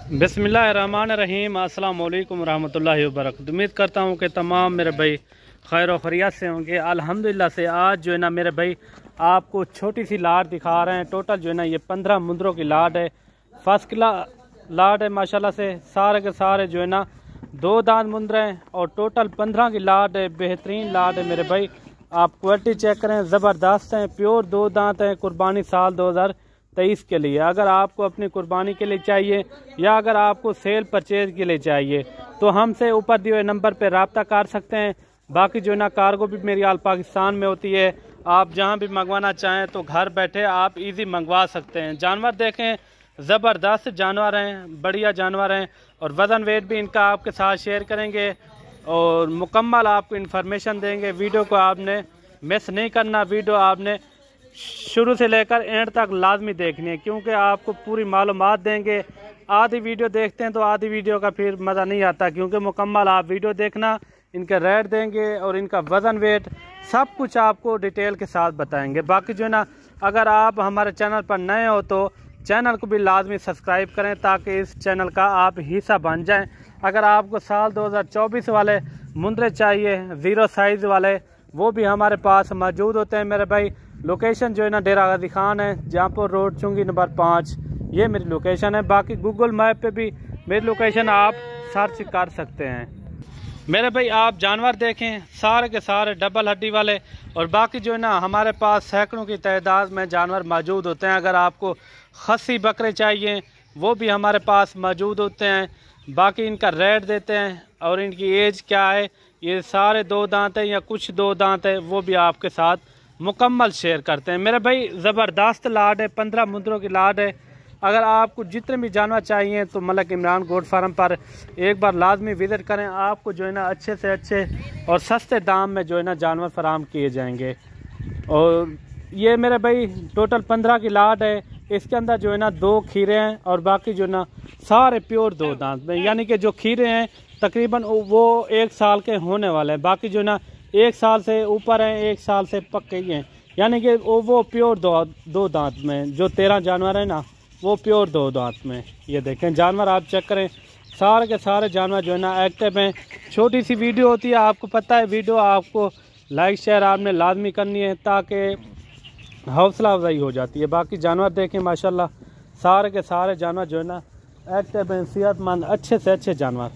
बिस्मिल्लाहिर्रहमानिर्रहीम। अस्सलाम वालेकुम रहमतुल्लाहि व बरकातहू। उम्मीद करता हूँ कि तमाम मेरे भाई खैर व खैरियत से होंगे। अल्हम्दुलिल्लाह से आज जो है ना मेरे भाई आपको छोटी सी लाट दिखा रहे हैं। टोटल जो है ना ये 15 मुंदरों की लाट है। फर्स्ट क्लास लाट है माशाल्लाह से। सारे के सारे जो है ना 2 दांत मुंदर हैं और टोटल 15 की लाट है। बेहतरीन लाट है मेरे भाई। आप क्वालिटी चेक करें, ज़बरदस्त हैं। प्योर 2 दांत हैं। कुर्बानी साल 2023 के लिए। अगर आपको अपनी कुर्बानी के लिए चाहिए या अगर आपको सेल परचेज के लिए चाहिए तो हमसे ऊपर दिए हुए नंबर पर रब्ता कर सकते हैं। बाकी जो है ना कार्गो भी मेरी आल पाकिस्तान में होती है। आप जहां भी मंगवाना चाहें तो घर बैठे आप इजी मंगवा सकते हैं। जानवर देखें, ज़बरदस्त जानवर हैं, बढ़िया जानवर हैं और वज़न वेट भी इनका आपके साथ शेयर करेंगे और मुकम्मल आपको इन्फॉर्मेशन देंगे। वीडियो को आपने मिस नहीं करना। वीडियो आपने शुरू से लेकर एंड तक लाजमी देखनी है क्योंकि आपको पूरी मालूमात देंगे। आधी वीडियो देखते हैं तो आधी वीडियो का फिर मज़ा नहीं आता, क्योंकि मुकम्मल आप वीडियो देखना, इनका रेट देंगे और इनका वज़न वेट सब कुछ आपको डिटेल के साथ बताएंगे। बाकी जो है ना अगर आप हमारे चैनल पर नए हो तो चैनल को भी लाजमी सब्सक्राइब करें ताकि इस चैनल का आप हिस्सा बन जाएं। अगर आपको साल 2024 वाले मुंदरे चाहिए 0 साइज़ वाले, वो भी हमारे पास मौजूद होते हैं मेरे भाई। लोकेशन जो है ना डेरा गाजी खान है, जहाँपुर रोड, चुंगी नंबर 5, ये मेरी लोकेशन है। बाकी गूगल मैप पे भी मेरी लोकेशन आप सर्च कर सकते हैं मेरे भाई। आप जानवर देखें, सारे के सारे डबल हड्डी वाले और बाकी जो है ना हमारे पास सैकड़ों की तादाद में जानवर मौजूद होते हैं। अगर आपको खस्सी बकरे चाहिए वो भी हमारे पास मौजूद होते हैं। बाकी इनका रेट देते हैं और इनकी एज क्या है, ये सारे 2 दांत हैं या कुछ 2 दांत है, वो भी आपके साथ मुकम्मल शेयर करते हैं मेरे भाई। ज़बरदस्त लाट है, 15 मुंदरों की लाट है। अगर आपको जितने भी जानवर चाहिए तो मलक इमरान गोट फार्म पर एक बार लाजमी विज़िट करें। आपको जो है ना अच्छे से अच्छे और सस्ते दाम में जो है ना जानवर फराम किए जाएंगे। और ये मेरे भाई टोटल 15 की लाट है। इसके अंदर जो है ना 2 खीरे हैं और बाकी जो है ना सारे प्योर 2 दांत में, यानी कि जो खीरे हैं तकरीबन वो 1 साल के होने वाले हैं। बाकी जो है ना 1 साल से ऊपर हैं, 1 साल से पक्के ही हैं, यानी कि वो प्योर 2 दांत में। जो 13 जानवर हैं ना वो प्योर 2 दांत में। ये देखें जानवर आप चेक करें, सारे के सारे जानवर जो है ना एक्टिव हैं। छोटी सी वीडियो होती है, आपको पता है, वीडियो आपको लाइक शेयर आपने लाजमी करनी है ताकि हौसला अफजाई हो जाती है। बाकी जानवर देखें माशाल्लाह, सारे के सारे जानवर जो है ना एक्टिव हैं, सेहतमंद, अच्छे से अच्छे जानवर।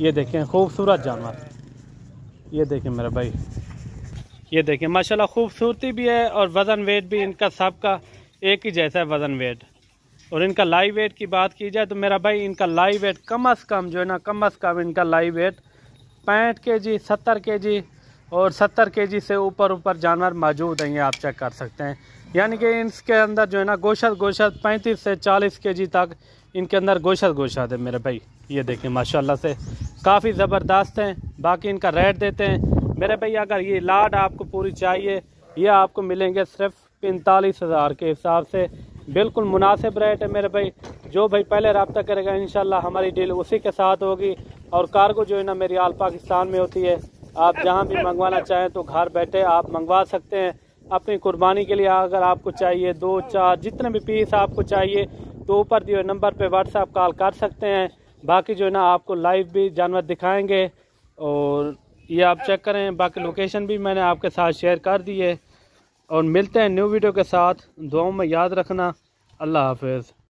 ये देखें खूबसूरत जानवर, ये देखें मेरे भाई, ये देखें माशाल्लाह खूबसूरती भी है और वज़न वेट भी इनका सबका एक ही जैसा है वज़न वेट। और इनका लाइव वेट की बात की जाए तो मेरा भाई इनका लाइव वेट कम अज़ कम जो है ना कम अज़ कम इनका लाइव वेट 65 kg, 70 kg और 70 kg से ऊपर जानवर मौजूद हैं। ये आप चेक कर सकते हैं, यानी कि इसके अंदर जो है ना गोशत 35 से 40 kg तक इनके अंदर गोशत है मेरे भाई। ये देखें माशाल्लाह से काफ़ी ज़बरदस्त हैं। बाकी इनका रेट देते हैं मेरे भाई। अगर ये लाट आपको पूरी चाहिए ये आपको मिलेंगे सिर्फ 45,000 के हिसाब से। बिल्कुल मुनासिब रेट है मेरे भाई। जो भाई पहले रब्ता करेगा इंशाल्लाह हमारी डील उसी के साथ होगी। और कार्गो जो है ना मेरी आल पाकिस्तान में होती है। आप जहां भी मंगवाना चाहें तो घर बैठे आप मंगवा सकते हैं अपनी कुर्बानी के लिए। अगर आपको चाहिए 2, 4 जितने भी पीस आपको चाहिए तो ऊपर दिए नंबर पे व्हाट्सएप कॉल कर सकते हैं। बाकी जो है ना आपको लाइव भी जानवर दिखाएंगे और ये आप चेक करें। बाकी लोकेशन भी मैंने आपके साथ शेयर कर दी है। और मिलते हैं न्यू वीडियो के साथ। दुआओं में याद रखना। अल्लाह हाफिज़।